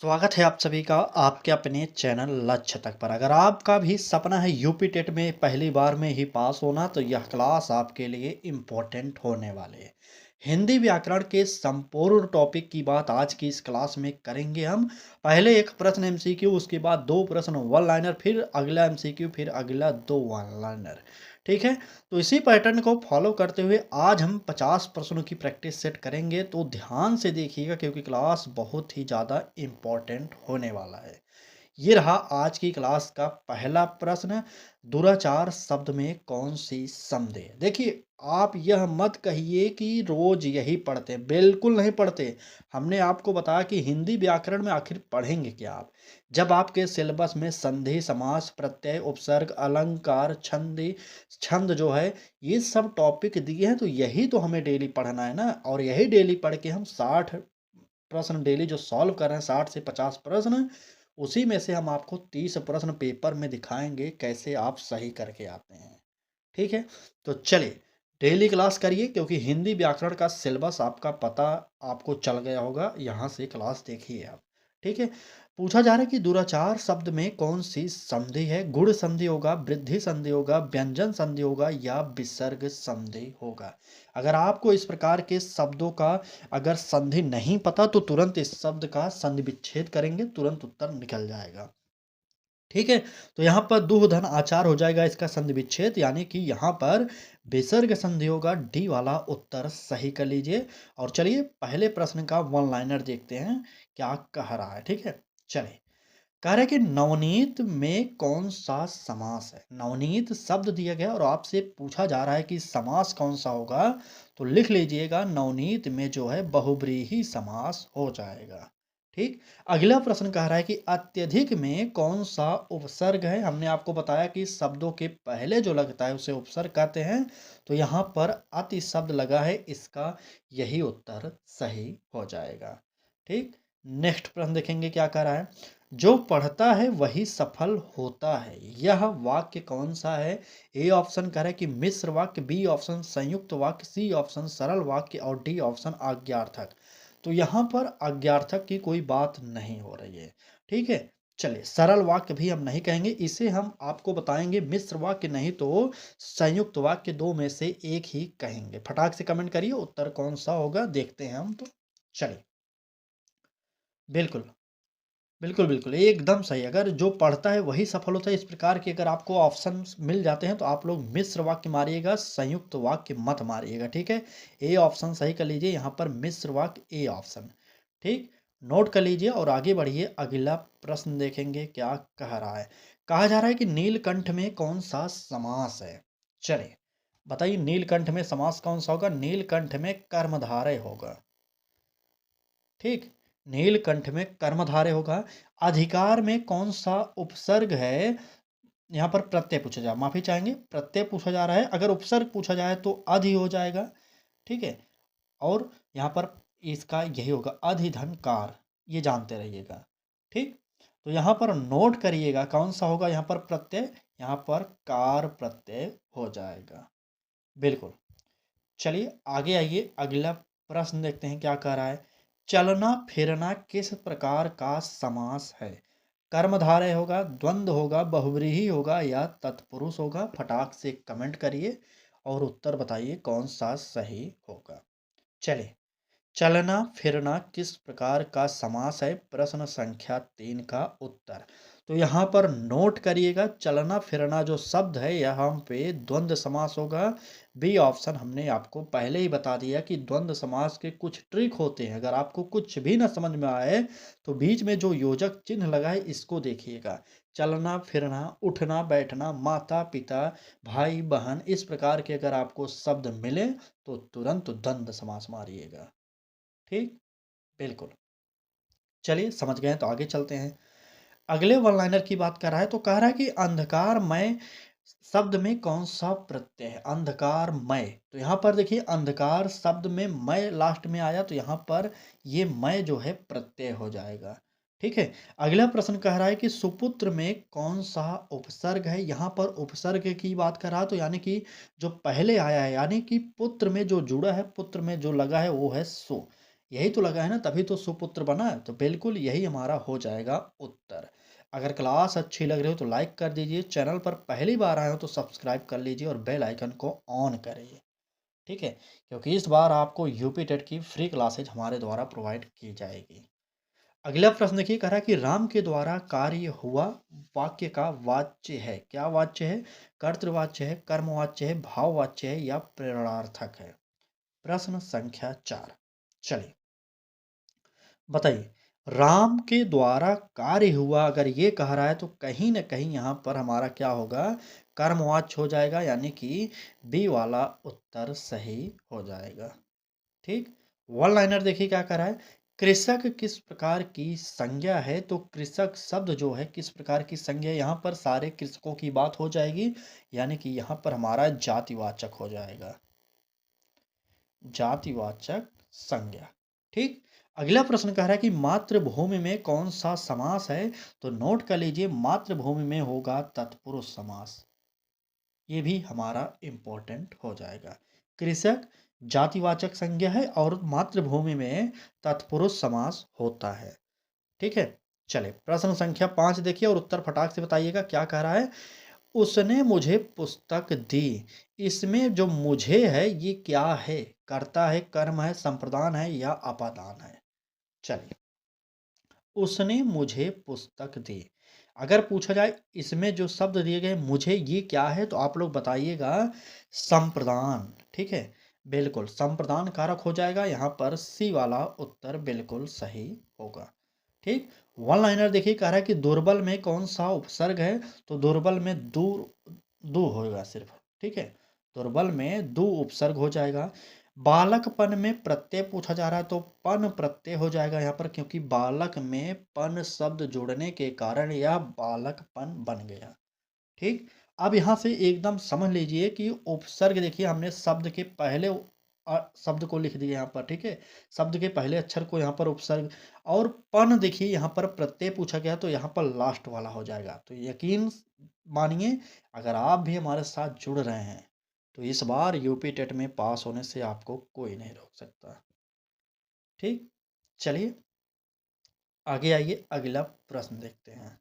स्वागत है आप सभी का आपके अपने चैनल लक्ष्य तक पर। अगर आपका भी सपना है यूपी टेट में पहली बार में ही पास होना तो यह क्लास आपके लिए इम्पोर्टेंट होने वाले है। हिंदी व्याकरण के संपूर्ण टॉपिक की बात आज की इस क्लास में करेंगे हम। पहले एक प्रश्न एमसीक्यू, उसके बाद दो प्रश्न वन लाइनर, फिर अगला एमसीक्यू, फिर अगला दो वन लाइनर। ठीक है, तो इसी पैटर्न को फॉलो करते हुए आज हम 50 प्रश्नों की प्रैक्टिस सेट करेंगे, तो ध्यान से देखिएगा क्योंकि क्लास बहुत ही ज़्यादा इम्पोर्टेंट होने वाला है। ये रहा आज की क्लास का पहला प्रश्न। दुराचार शब्द में कौन सी संधि है? देखिए, आप यह मत कहिए कि रोज यही पढ़ते हैं, बिल्कुल नहीं पढ़ते। हमने आपको बताया कि हिंदी व्याकरण में आखिर पढ़ेंगे क्या आप? जब आपके सिलेबस में संधि, समास, प्रत्यय, उपसर्ग, अलंकार, छंदी, छंद जो है, ये सब टॉपिक दिए हैं, तो यही तो हमें डेली पढ़ना है ना। और यही डेली पढ़ के हम 60 प्रश्न डेली जो सॉल्व कर रहे हैं, 60 से 50 प्रश्न, उसी में से हम आपको 30 प्रश्न पेपर में दिखाएंगे कैसे आप सही करके आते हैं। ठीक है, तो चलिए डेली क्लास करिए क्योंकि हिंदी व्याकरण का सिलेबस आपका पता आपको चल गया होगा। यहाँ से क्लास देखिए आप। ठीक है, पूछा जा रहा है कि दुराचार शब्द में कौन सी संधि है? गुण संधि होगा, वृद्धि संधि होगा, व्यंजन संधि होगा या विसर्ग संधि होगा? अगर आपको इस प्रकार के शब्दों का अगर संधि नहीं पता तो तुरंत इस शब्द का संधि विच्छेद करेंगे, तुरंत उत्तर निकल जाएगा। ठीक है, तो यहाँ पर दुह धन आचार हो जाएगा इसका संधि विच्छेद, यानी कि यहाँ पर विसर्ग संधि होगा। डी वाला उत्तर सही कर लीजिए। और चलिए पहले प्रश्न का वन लाइनर देखते हैं क्या कह रहा है। ठीक है, चलिए कह रहे हैं कि नवनीत में कौन सा समास है? नवनीत शब्द दिया गया और आपसे पूछा जा रहा है कि समास कौन सा होगा, तो लिख लीजिएगा नवनीत में जो है बहुब्रीहि समास हो जाएगा। ठीक, अगला प्रश्न कह रहा है कि अत्यधिक में कौन सा उपसर्ग है? हमने आपको बताया कि शब्दों के पहले जो लगता है उसे उपसर्ग कहते हैं, तो यहाँ पर अति शब्द लगा है, इसका यही उत्तर सही हो जाएगा। ठीक, नेक्स्ट प्रश्न देखेंगे क्या कह रहा है। जो पढ़ता है वही सफल होता है, यह वाक्य कौन सा है? ए ऑप्शन कह रहा है कि मिश्र वाक्य, बी ऑप्शन संयुक्त वाक्य, सी ऑप्शन सरल वाक्य और डी ऑप्शन आज्ञार्थक। तो यहाँ पर आज्ञार्थक की कोई बात नहीं हो रही है। ठीक है, चलिए सरल वाक्य भी हम नहीं कहेंगे, इसे हम आपको बताएंगे मिश्र वाक्य नहीं तो संयुक्त वाक्य, दो में से एक ही कहेंगे। फटाक से कमेंट करिए उत्तर कौन सा होगा, देखते हैं हम। तो चलिए, बिल्कुल बिल्कुल, बिल्कुल, एकदम सही। अगर जो पढ़ता है वही सफल होता है, इस प्रकार के अगर आपको ऑप्शंस मिल जाते हैं तो आप लोग मिश्र वाक्य मारिएगा, संयुक्त वाक्य मत मारिएगा। ठीक है, ए ऑप्शन सही कर लीजिए, यहाँ पर मिश्र वाक्य ए ऑप्शन। ठीक, नोट कर लीजिए और आगे बढ़िए। अगला प्रश्न देखेंगे क्या कह रहा है। कहा जा रहा है कि नीलकंठ में कौन सा समास है? चलिए बताइए, नीलकंठ में समास कौन सा होगा? नीलकंठ में कर्मधारय होगा। ठीक, नीलकंठ में कर्मधारय होगा। अधिकार में कौन सा उपसर्ग है? यहाँ पर प्रत्यय पूछा जा, माफी चाहेंगे, प्रत्यय पूछा जा रहा है। अगर उपसर्ग पूछा जाए तो अधि हो जाएगा। ठीक है, और यहाँ पर इसका यही होगा अधिधनकार, ये जानते रहिएगा। ठीक, तो यहाँ पर नोट करिएगा कौन सा होगा यहाँ पर प्रत्यय, यहाँ पर कार प्रत्यय हो जाएगा। बिल्कुल, चलिए आगे आइए। अगला प्रश्न देखते हैं क्या कह रहा है। चलना फिरना किस प्रकार का समास है? कर्मधारय होगा, द्वंद्व होगा, बहुव्रीहि होगा या तत्पुरुष होगा? फटाक से कमेंट करिए और उत्तर बताइए कौन सा सही होगा। चलिए, चलना फिरना किस प्रकार का समास है? प्रश्न संख्या 3 का उत्तर। तो यहाँ पर नोट करिएगा, चलना फिरना जो शब्द है यहाँ पे द्वंद्व समास होगा। बी ऑप्शन हमने आपको पहले ही बता दिया कि द्वंद्व समास के कुछ ट्रिक होते हैं। अगर आपको कुछ भी ना समझ में आए तो बीच में जो योजक चिन्ह लगा है इसको देखिएगा। चलना फिरना, उठना बैठना, माता पिता, भाई बहन, इस प्रकार के अगर आपको शब्द मिले तो तुरंत द्वंद्व समास मारिएगा। ठीक, बिल्कुल, चलिए समझ गए हैं, तो आगे चलते हैं। अगले वन लाइनर की बात कर रहा है, तो कह रहा है कि अंधकारमय शब्द में कौन सा प्रत्यय है? अंधकारमय, तो यहाँ पर देखिए अंधकार शब्द में मय लास्ट में आया, तो यहाँ पर ये मय जो है प्रत्यय हो जाएगा। ठीक है, अगला प्रश्न कह रहा है कि सुपुत्र में कौन सा उपसर्ग है? यहाँ पर उपसर्ग की बात कर रहा है, तो यानी कि जो पहले आया है, यानी कि पुत्र में जो जुड़ा है, पुत्र में जो लगा है वो है सु। यही तो लगा है ना, तभी तो सुपुत्र बना। तो बिल्कुल यही हमारा हो जाएगा उत्तर। अगर क्लास अच्छी लग रही हो तो लाइक कर दीजिए, चैनल पर पहली बार आए हो तो सब्सक्राइब कर लीजिए और बेल आइकन को ऑन करिए। ठीक है? क्योंकि इस बार आपको यूपी टेट की फ्री क्लासेज हमारे द्वारा प्रोवाइड की जाएगी। अगला प्रश्न देखिए, कह रहा है कि राम के द्वारा कार्य हुआ वाक्य का वाच्य है। क्या वाच्य है? कर्तृवाच्य है, कर्मवाच्य है, भाववाच्य है या प्रेरणार्थक है? प्रश्न संख्या 4। चलिए बताइए। राम के द्वारा कार्य हुआ अगर ये कह रहा है तो कहीं न कहीं यहाँ पर हमारा क्या होगा? कर्मवाच्य हो जाएगा, यानी कि बी वाला उत्तर सही हो जाएगा। ठीक? वन लाइनर देखिए क्या कह रहा है? कृषक किस प्रकार की संज्ञा है? तो कृषक शब्द जो है किस प्रकार की संज्ञा है? यहाँ पर सारे कृषकों की बात हो जाएगी, यानी कि यहाँ पर हमारा जातिवाचक हो जाएगा। जातिवाचक संज्ञा। ठीक? अगला प्रश्न कह रहा है कि मातृभूमि में कौन सा समास है? तो नोट कर लीजिए, मातृभूमि में होगा तत्पुरुष समास। ये भी हमारा इम्पोर्टेंट हो जाएगा। कृषक जातिवाचक संज्ञा है और मातृभूमि में तत्पुरुष समास होता है। ठीक है? चलिए प्रश्न संख्या 5 देखिए और उत्तर फटाक से बताइएगा। क्या कह रहा है? उसने मुझे पुस्तक दी। इसमें जो मुझे है ये क्या है? कर्ता है, कर्म है, संप्रदान है या अपादान है? चलिए, उसने मुझे पुस्तक दी। अगर पूछा जाए इसमें जो शब्द दिए गए मुझे ये क्या है, तो आप लोग बताइएगा संप्रदान। ठीक है? बिल्कुल संप्रदान कारक हो जाएगा। यहाँ पर सी वाला उत्तर बिल्कुल सही होगा। ठीक? वन लाइनर देखिए कह रहा है कि दुर्बल में कौन सा उपसर्ग है? तो दुर्बल में दू होगा सिर्फ। ठीक है? दुर्बल में दू उपसर्ग हो जाएगा। बालकपन में प्रत्यय पूछा जा रहा है तो पन प्रत्यय हो जाएगा यहाँ पर, क्योंकि बालक में पन शब्द जुड़ने के कारण यह बालकपन बन गया। ठीक? अब यहाँ से एकदम समझ लीजिए कि उपसर्ग देखिए हमने शब्द के पहले शब्द को लिख दिया यहाँ पर। ठीक है? शब्द के पहले अक्षर को यहाँ पर उपसर्ग, और पन देखिए यहाँ पर प्रत्यय पूछा गया तो यहाँ पर लास्ट वाला हो जाएगा। तो यकीन मानिए, अगर आप भी हमारे साथ जुड़ रहे हैं तो इस बार यूपी टेट में पास होने से आपको कोई नहीं रोक सकता। ठीक? चलिए आगे आइए, अगला प्रश्न देखते हैं।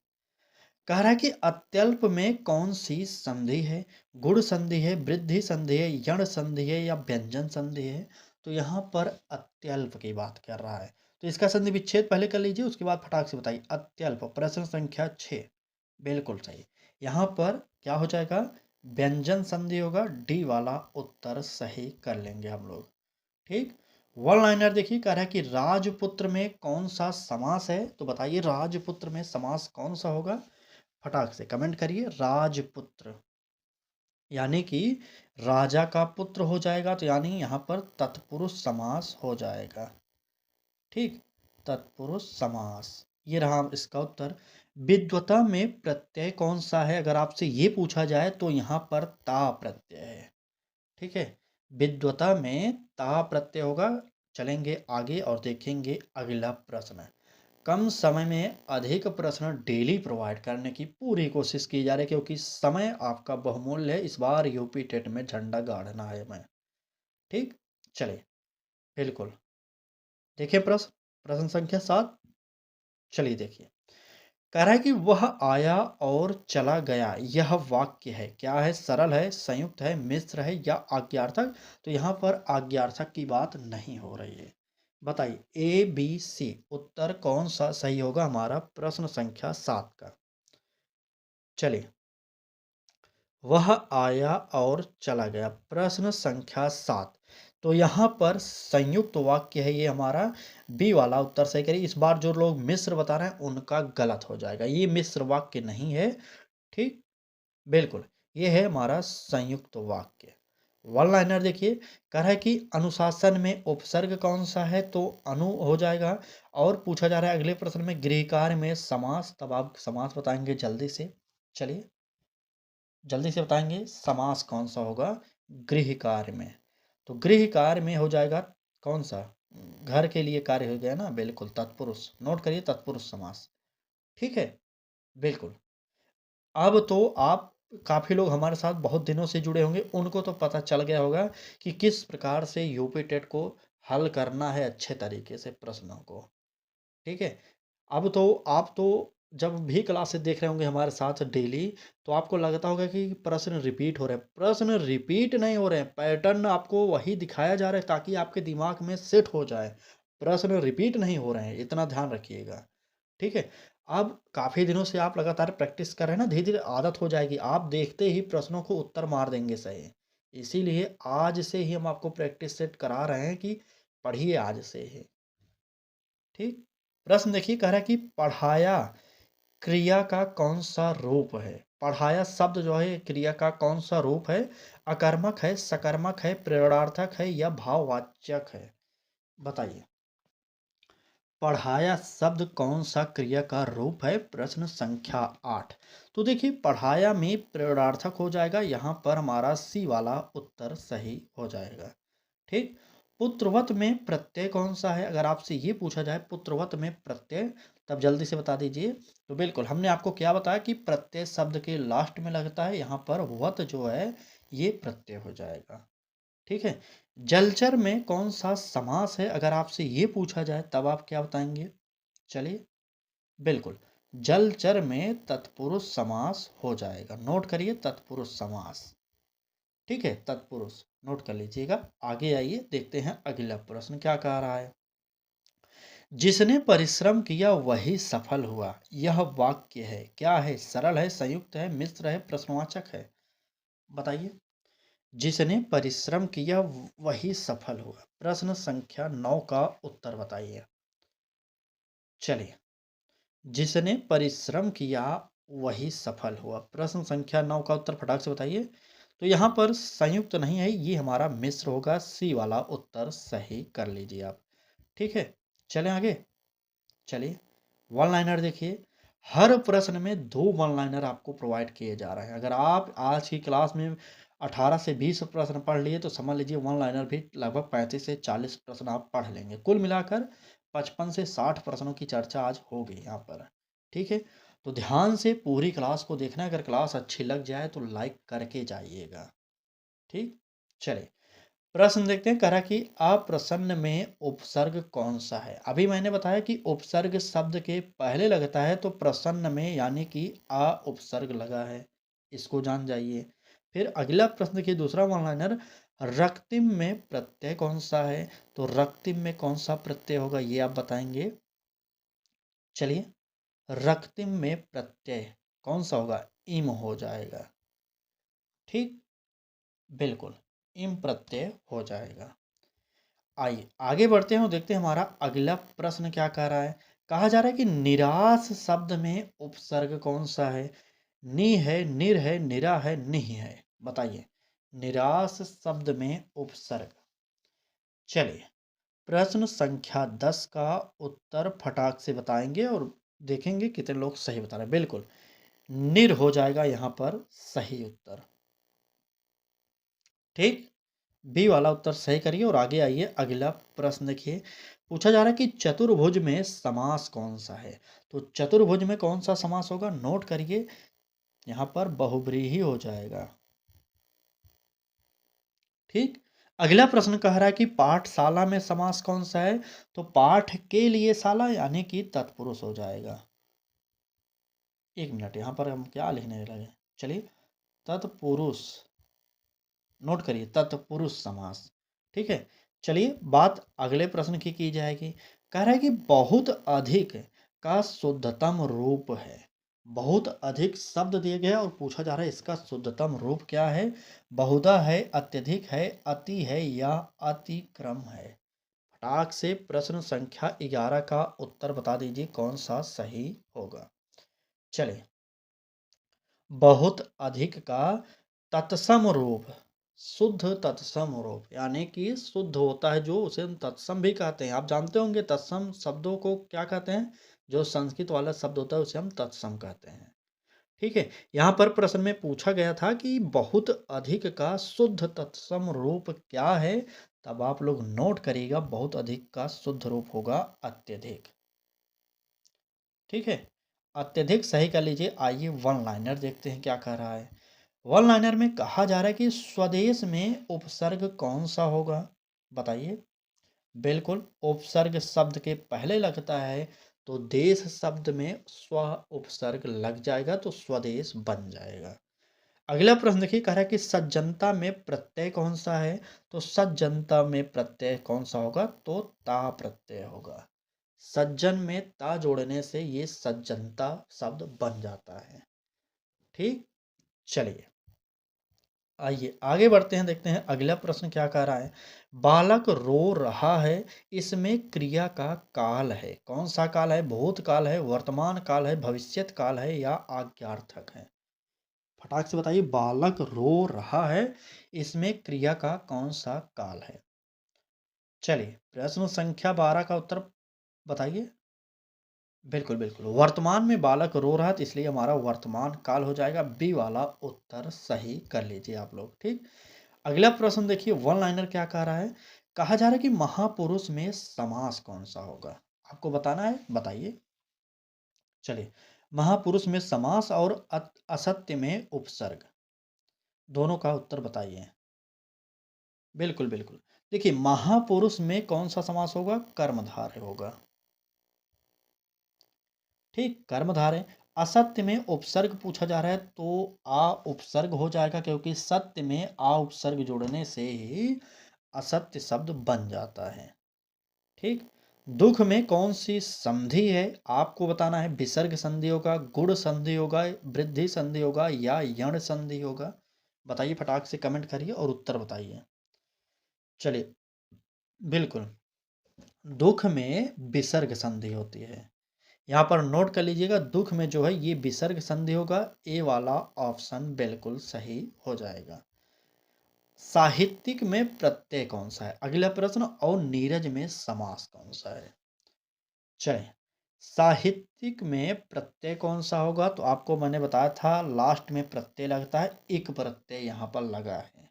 कह रहा है कि अत्यल्प में कौन सी संधि है? गुण संधि है, वृद्धि संधि है, यण संधि है या व्यंजन संधि है? तो यहाँ पर अत्यल्प की बात कर रहा है। तो इसका संधि विच्छेद पहले कर लीजिए, उसके बाद फटाक से बताइए। अत्यल्प प्रश्न संख्या 6। बिल्कुल सही। यहाँ पर क्या हो जाएगा? व्यंजन संधि होगा। डी वाला उत्तर सही कर लेंगे हम लोग। ठीक? वन लाइनर देखिए कह रहा है कि राजपुत्र में कौन सा समास है? तो बताइए राजपुत्र में समास कौन सा होगा? फटाक से कमेंट करिए। राजपुत्र यानी कि राजा का पुत्र हो जाएगा, तो यानी यहाँ पर तत्पुरुष समास हो जाएगा। ठीक? तत्पुरुष समास। ये रहा इसका उत्तर। विद्वता में प्रत्यय कौन सा है? अगर आपसे ये पूछा जाए तो यहाँ पर ता प्रत्यय है। ठीक है? विद्वता में ता प्रत्यय होगा। चलेंगे आगे और देखेंगे अगला प्रश्न। कम समय में अधिक प्रश्न डेली प्रोवाइड करने की पूरी कोशिश की जा रही है, क्योंकि समय आपका बहुमूल्य है। इस बार यूपी टेट में झंडा गाड़ना है हमें। ठीक? चलिए बिल्कुल देखिए प्रश्न, प्रश्न संख्या 7। चलिए देखिए, कह रहा है कि वह आया और चला गया। यह वाक्य है। क्या है? सरल है, संयुक्त है, मिश्र है या आज्ञार्थक? तो यहाँ पर आज्ञार्थक की बात नहीं हो रही है। बताइए ए बी सी उत्तर कौन सा सही होगा हमारा प्रश्न संख्या 7 का? चलिए, वह आया और चला गया प्रश्न संख्या 7। तो यहाँ पर संयुक्त वाक्य है ये हमारा। बी वाला उत्तर सही करिए। इस बार जो लोग मिश्र बता रहे हैं उनका गलत हो जाएगा। ये मिश्र वाक्य नहीं है। ठीक? बिल्कुल, ये है हमारा संयुक्त वाक्य। वन लाइनर देखिए, कह रहा है कि अनुशासन में उपसर्ग कौन सा है? तो अनु हो जाएगा। और पूछा जा रहा है अगले प्रश्न में गृहकार्य में समास, तब आप समास बताएंगे जल्दी से। चलिए जल्दी से बताएंगे समास कौन सा होगा गृह कार्य में? तो गृह कार्य में हो जाएगा कौन सा? घर के लिए कार्य हो गया ना, बिल्कुल तत्पुरुष। नोट करिए तत्पुरुष समास। ठीक है? बिल्कुल। अब तो आप काफ़ी लोग हमारे साथ बहुत दिनों से जुड़े होंगे, उनको तो पता चल गया होगा कि किस प्रकार से यूपी टेट को हल करना है अच्छे तरीके से प्रश्नों को। ठीक है? अब तो आप तो जब भी क्लासेस देख रहे होंगे हमारे साथ डेली, तो आपको लगता होगा कि प्रश्न रिपीट हो रहे हैं। प्रश्न रिपीट नहीं हो रहे हैं, पैटर्न आपको वही दिखाया जा रहा है ताकि आपके दिमाग में सेट हो जाए। प्रश्न रिपीट नहीं हो रहे हैं, इतना ध्यान रखिएगा। ठीक है? अब काफ़ी दिनों से आप लगातार प्रैक्टिस कर रहे हैं ना, धीरे-धीरे आदत हो जाएगी। आप देखते ही प्रश्नों को उत्तर मार देंगे सही। इसीलिए आज से ही हम आपको प्रैक्टिस सेट करा रहे हैं कि पढ़िए आज से ही। ठीक? प्रश्न देखिए कह रहा है कि पढ़ाया क्रिया का कौन-सा रूप है? पढ़ाया शब्द जो है क्रिया का कौन-सा रूप है? अकर्मक है, सकर्मक है, प्रेरणार्थक है या भाववाचक है? बताइए। पढ़ाया शब्द कौन-सा क्रिया का रूप है? प्रश्न संख्या 8। तो देखिए पढ़ाया में प्रेरणार्थक हो जाएगा, यहाँ पर हमारा सी वाला उत्तर सही हो जाएगा। ठीक? पुत्रवत में प्रत्यय कौन-सा है? अगर आपसे ये पूछा जाए पुत्रवत में प्रत्यय, तब जल्दी से बता दीजिए। तो बिल्कुल हमने आपको क्या बताया कि प्रत्यय शब्द के लास्ट में लगता है, यहाँ पर वत जो है ये प्रत्यय हो जाएगा। ठीक है? जलचर में कौन-सा समास है? अगर आपसे ये पूछा जाए तब आप क्या बताएँगे? चलिए, बिल्कुल, जलचर में तत्पुरुष समास हो जाएगा। नोट करिए तत्पुरुष समास। ठीक है? तत्पुरुष नोट कर लीजिएगा। आगे आइए देखते हैं अगला प्रश्न क्या कह रहा है। जिसने परिश्रम किया वही सफल हुआ। यह वाक्य है। क्या है? सरल है, संयुक्त है, मिश्र है, प्रश्नवाचक है? बताइए। जिसने परिश्रम किया वही सफल हुआ। प्रश्न संख्या 9 का उत्तर बताइए। चलिए, जिसने परिश्रम किया वही सफल हुआ। प्रश्न संख्या 9 का उत्तर फटाक से बताइए। तो यहाँ पर संयुक्त नहीं है, ये हमारा मिश्र होगा। सी वाला उत्तर सही कर लीजिए आप। ठीक है? चलें आगे। चलिए, वन लाइनर देखिए। हर प्रश्न में 2 वन लाइनर आपको प्रोवाइड किए जा रहे हैं। अगर आप आज की क्लास में 18 से 20 प्रश्न पढ़ लिए तो समझ लीजिए वन लाइनर भी लगभग 35 से 40 प्रश्न आप पढ़ लेंगे। कुल मिलाकर 55 से 60 प्रश्नों की चर्चा आज होगी यहाँ पर। ठीक है? तो ध्यान से पूरी क्लास को देखना है। अगर क्लास अच्छी लग जाए तो लाइक करके जाइएगा। ठीक? चलिए, प्रश्न देखते हैं। कह रहा कि अप्रसन्न में उपसर्ग कौन सा है? अभी मैंने बताया कि उपसर्ग शब्द के पहले लगता है, तो प्रसन्न में यानी कि अ उपसर्ग लगा है, इसको जान जाइए। फिर अगला प्रश्न देखिए, दूसरा वन लाइनर। रक्तिम में प्रत्यय कौन सा है? तो रक्तिम में कौन सा प्रत्यय होगा ये आप बताएंगे। चलिए, रक्तिम में प्रत्यय कौन सा होगा? इम हो जाएगा। ठीक, बिल्कुल, इम प्रत्यय हो जाएगा। आइए आगे बढ़ते हैं और देखते हैं हमारा अगला प्रश्न क्या कह रहा है। कहा जा रहा है कि निराश शब्द में उपसर्ग कौन सा है? नि है, निर है, निरा है, निह है? बताइए। निराश शब्द में उपसर्ग। चलिए, प्रश्न संख्या 10 का उत्तर फटाक से बताएंगे और देखेंगे कितने लोग सही बता रहे हैं। बिल्कुल, निर हो जाएगा यहाँ पर सही उत्तर। ठीक, बी वाला उत्तर सही करिए और आगे आइए। अगला प्रश्न देखिए। पूछा जा रहा है कि चतुर्भुज में समास कौन सा है? तो चतुर्भुज में कौन सा समास होगा? नोट करिए, यहाँ पर बहुब्रीहि हो जाएगा। ठीक, अगला प्रश्न कह रहा है कि पाठशाला में समास कौन सा है? तो पाठ के लिए शाला यानी कि तत्पुरुष हो जाएगा। एक मिनट, यहाँ पर हम क्या लिखने लगे? चलिए, तत्पुरुष नोट करिए, तत्पुरुष समास। ठीक है? चलिए, बात अगले प्रश्न की जाएगी। कह रहा है कि बहुत अधिक का शुद्धतम रूप है। बहुत अधिक शब्द दिए गए और पूछा जा रहा है इसका शुद्धतम रूप क्या है? बहुधा है, अत्यधिक है, अति है या अतिक्रम है? फटाक से प्रश्न संख्या 11 का उत्तर बता दीजिए कौन सा सही होगा। चलिए, बहुत अधिक का तत्सम रूप, शुद्ध तत्सम रूप यानी कि शुद्ध होता है जो उसे हम तत्सम भी कहते हैं। आप जानते होंगे तत्सम शब्दों को क्या कहते हैं? जो संस्कृत वाला शब्द होता है उसे हम तत्सम कहते हैं। ठीक है? यहाँ पर प्रश्न में पूछा गया था कि बहुत अधिक का शुद्ध तत्सम रूप क्या है? तब आप लोग नोट करिएगा, बहुत अधिक का शुद्ध रूप होगा अत्यधिक। ठीक है? अत्यधिक सही कर लीजिए। आइए वन लाइनर देखते हैं क्या कह रहा है। वन लाइनर में कहा जा रहा है कि स्वदेश में उपसर्ग कौन सा होगा? बताइए। बिल्कुल, उपसर्ग शब्द के पहले लगता है तो देश शब्द में स्व उपसर्ग लग जाएगा तो स्वदेश बन जाएगा। अगला प्रश्न देखिए, कह रहा है कि सज्जनता में प्रत्यय कौन सा है? तो सज्जनता में प्रत्यय कौन सा होगा? तो ता प्रत्यय होगा। सज्जन में ता जोड़ने से ये सज्जनता शब्द बन जाता है। ठीक, चलिए आइए आगे बढ़ते हैं, देखते हैं अगला प्रश्न क्या कह रहा है। बालक रो रहा है, इसमें क्रिया का काल है, कौन सा काल है? भूतकाल है, वर्तमान काल है, भविष्यत काल है या आज्ञार्थक है? फटाक से बताइए, बालक रो रहा है, इसमें क्रिया का कौन सा काल है? चलिए प्रश्न संख्या 12 का उत्तर बताइए। बिल्कुल बिल्कुल, वर्तमान में बालक रो रहा है तो इसलिए हमारा वर्तमान काल हो जाएगा। बी वाला उत्तर सही कर लीजिए आप लोग। ठीक, अगला प्रश्न देखिए, वन लाइनर क्या कह रहा है। कहा जा रहा है कि महापुरुष में समास कौन सा होगा? आपको बताना है, बताइए। चलिए, महापुरुष में समास और असत्य में उपसर्ग, दोनों का उत्तर बताइए। बिल्कुल बिल्कुल, देखिए महापुरुष में कौन सा समास होगा? कर्मधारय होगा। ठीक, कर्मधारय। असत्य में उपसर्ग पूछा जा रहा है तो आ उपसर्ग हो जाएगा, क्योंकि सत्य में आ उपसर्ग जोड़ने से ही असत्य शब्द बन जाता है। ठीक, दुख में कौन सी संधि है? आपको बताना है। विसर्ग संधि होगा, गुण संधि होगा, वृद्धि संधि होगा या यण संधि होगा? बताइए, फटाक से कमेंट करिए और उत्तर बताइए। चलिए, बिल्कुल, दुख में विसर्ग संधि होती है। यहाँ पर नोट कर लीजिएगा, दुख में जो है ये विसर्ग संधि होगा। ए वाला ऑप्शन बिल्कुल सही हो जाएगा। साहित्यिक में प्रत्यय कौन सा है? अगला प्रश्न। और नीरज में समास कौन सा है? चलिए, साहित्यिक में प्रत्यय कौन सा होगा? तो आपको मैंने बताया था लास्ट में प्रत्यय लगता है, इक प्रत्यय यहाँ पर लगा है।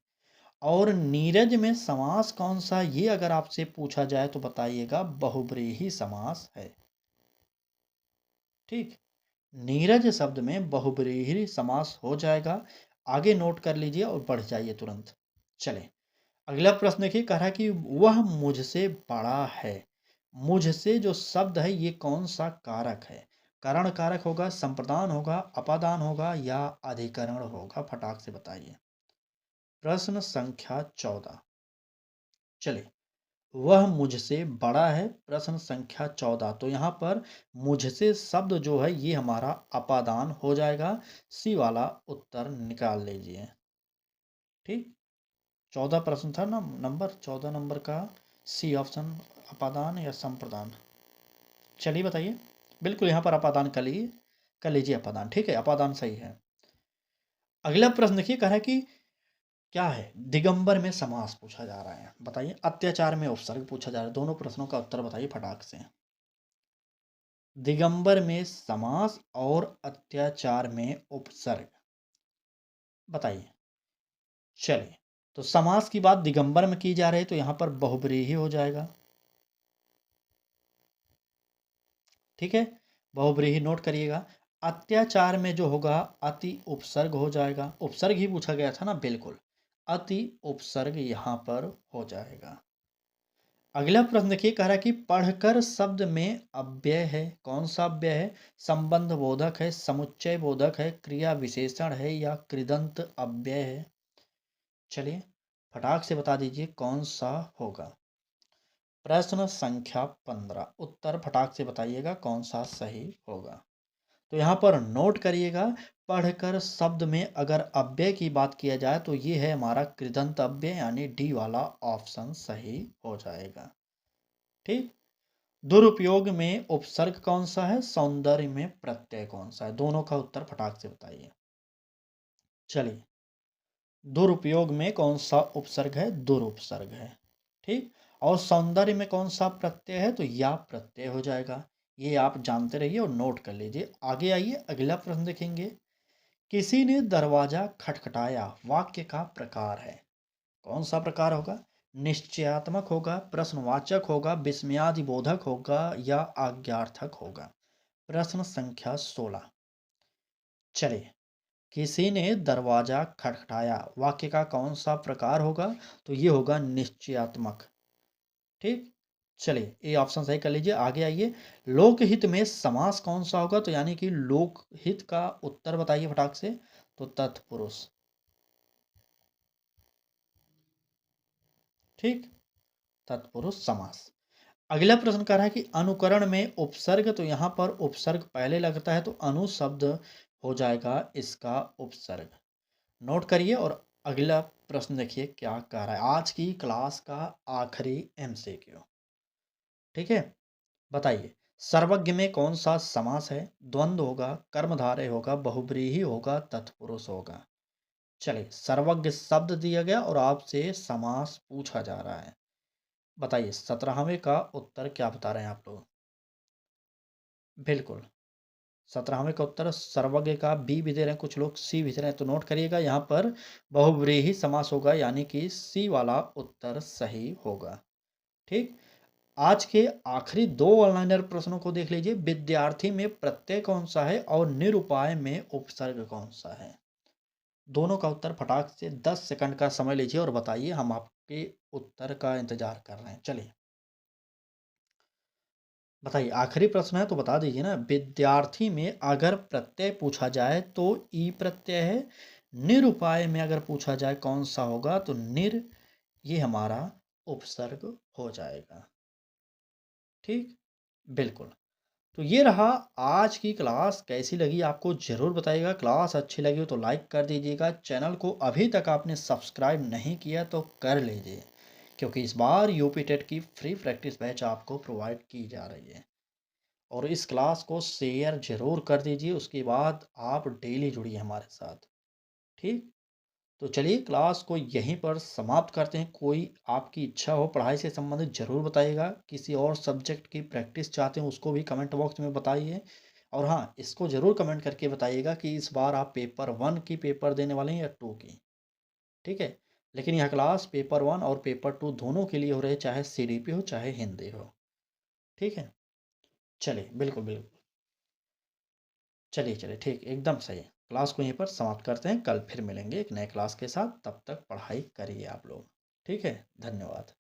और नीरज में समास कौन सा, ये अगर आपसे पूछा जाए तो बताइएगा बहुब्रीहि समास है। ठीक, नीरज शब्द में बहुब्रीहि समास हो जाएगा। आगे नोट कर लीजिए और बढ़ जाइए तुरंत। चले, अगला प्रश्न देखिए, कह रहा है कि वह मुझसे बड़ा है। मुझसे जो शब्द है ये कौन सा कारक है? करण कारक होगा, संप्रदान होगा, अपादान होगा या अधिकरण होगा? फटाक से बताइए। प्रश्न संख्या 14। चलिए, वह मुझसे बड़ा है, प्रश्न संख्या 14। तो यहाँ पर मुझसे शब्द जो है ये हमारा अपादान हो जाएगा। सी वाला उत्तर निकाल लीजिए। ठीक, 14 प्रश्न था ना, नंबर 14 नंबर का सी ऑप्शन, अपादान या संप्रदान? चलिए बताइए। बिल्कुल, यहाँ पर अपादान कर लीजिए अपादान। ठीक है, अपादान सही है। अगला प्रश्न देखिए, कह रहा है कि क्या है? दिगंबर में समास पूछा जा रहा है, बताइए। अत्याचार में उपसर्ग पूछा जा रहा है, दोनों प्रश्नों का उत्तर बताइए फटाक से। दिगंबर में समास और अत्याचार में उपसर्ग, बताइए। चलिए, तो समास की बात दिगंबर में की जा रही है तो यहाँ पर बहुब्रीहि हो जाएगा। ठीक है, बहुब्रीहि नोट करिएगा। अत्याचार में जो होगा अति उपसर्ग हो जाएगा। उपसर्ग ही पूछा गया था ना, बिल्कुल अति उपसर्ग यहाँ पर हो जाएगा। अगला प्रश्न देखिए, कह रहा है कि पढ़कर शब्द में अव्यय है, कौन सा अव्यय है? संबंध बोधक है, समुच्चय बोधक है, क्रिया विशेषण है या कृदंत अव्यय है? चलिए फटाक से बता दीजिए कौन सा होगा। प्रश्न संख्या 15, उत्तर फटाक से बताइएगा कौन सा सही होगा। तो यहाँ पर नोट करिएगा, पढ़कर शब्द में अगर अव्यय की बात किया जाए तो ये है हमारा कृदंत अव्यय, यानी डी वाला ऑप्शन सही हो जाएगा। ठीक, दुरुपयोग में उपसर्ग कौन सा है? सौंदर्य में प्रत्यय कौन सा है? दोनों का उत्तर फटाक से बताइए। चलिए, दुरुपयोग में कौन सा उपसर्ग है? दुरुपसर्ग है। ठीक, और सौंदर्य में कौन सा प्रत्यय है? तो या प्रत्यय हो जाएगा। ये आप जानते रहिए और नोट कर लीजिए। आगे आइए, अगला प्रश्न देखेंगे। किसी ने दरवाजा खटखटाया, वाक्य का प्रकार है, कौन सा प्रकार होगा? निश्चयात्मक होगा, प्रश्नवाचक होगा, विस्मयादिबोधक होगा या आज्ञार्थक होगा? प्रश्न संख्या 16। चलिए, किसी ने दरवाजा खटखटाया, वाक्य का कौन सा प्रकार होगा? तो ये होगा निश्चयात्मक। ठीक, चलिए ये ऑप्शन सही कर लीजिए। आगे आइए, लोकहित में समास कौन सा होगा? तो यानी कि लोकहित का उत्तर बताइए फटाक से। तो तत्पुरुष। ठीक, तत्पुरुष समास। अगला प्रश्न कह रहा है कि अनुकरण में उपसर्ग, तो यहाँ पर उपसर्ग पहले लगता है तो अनु शब्द हो जाएगा इसका उपसर्ग। नोट करिए और अगला प्रश्न देखिए क्या कह रहा है। आज की क्लास का आखिरी एमसीक्यू। ठीक है, बताइए सर्वज्ञ में कौन सा समास है? द्वंद्व होगा, कर्मधारय होगा, बहुब्रीहि होगा, तत्पुरुष होगा। चलिए, सर्वज्ञ शब्द दिया गया और आपसे समास पूछा जा रहा है। बताइए 17वें का उत्तर क्या बता रहे हैं आप लोग? बिल्कुल, 17वें का उत्तर सर्वज्ञ का बी भी दे रहे हैं, कुछ लोग सी भी दे रहे हैं, तो नोट करिएगा यहाँ पर बहुव्रीहि समास होगा, यानी कि सी वाला उत्तर सही होगा। ठीक, आज के आखिरी दो ऑनलाइनर प्रश्नों को देख लीजिए। विद्यार्थी में प्रत्यय कौन सा है और निरुपाय में उपसर्ग कौन सा है? दोनों का उत्तर फटाक से 10 सेकंड का समय लीजिए और बताइए, हम आपके उत्तर का इंतजार कर रहे हैं। चलिए बताइए, आखिरी प्रश्न है तो बता दीजिए ना। विद्यार्थी में अगर प्रत्यय पूछा जाए तो ई प्रत्यय है। निरुपाय में अगर पूछा जाए कौन सा होगा? तो निर, ये हमारा उपसर्ग हो जाएगा। ठीक, बिल्कुल। तो ये रहा आज की क्लास। कैसी लगी आपको ज़रूर बताइएगा। क्लास अच्छी लगी हो तो लाइक कर दीजिएगा। चैनल को अभी तक आपने सब्सक्राइब नहीं किया तो कर लीजिए, क्योंकि इस बार यूपी टेट की फ्री प्रैक्टिस बैच आपको प्रोवाइड की जा रही है। और इस क्लास को शेयर ज़रूर कर दीजिए। उसके बाद आप डेली जुड़िए हमारे साथ। ठीक, तो चलिए क्लास को यहीं पर समाप्त करते हैं। कोई आपकी इच्छा हो पढ़ाई से संबंधित ज़रूर बताइएगा। किसी और सब्जेक्ट की प्रैक्टिस चाहते हैं उसको भी कमेंट बॉक्स में बताइए। और हाँ, इसको ज़रूर कमेंट करके बताइएगा कि इस बार आप पेपर 1 की पेपर देने वाले हैं या 2 की। ठीक है, लेकिन यह क्लास पेपर 1 और पेपर 2 दोनों के लिए हो रही है, चाहे सीडीपी हो चाहे हिंदी हो। ठीक है, चलिए बिल्कुल बिल्कुल। चलिए चलिए, ठीक, एकदम सही है। क्लास को यहीं पर समाप्त करते हैं। कल फिर मिलेंगे एक नए क्लास के साथ। तब तक पढ़ाई करिए आप लोग। ठीक है, धन्यवाद।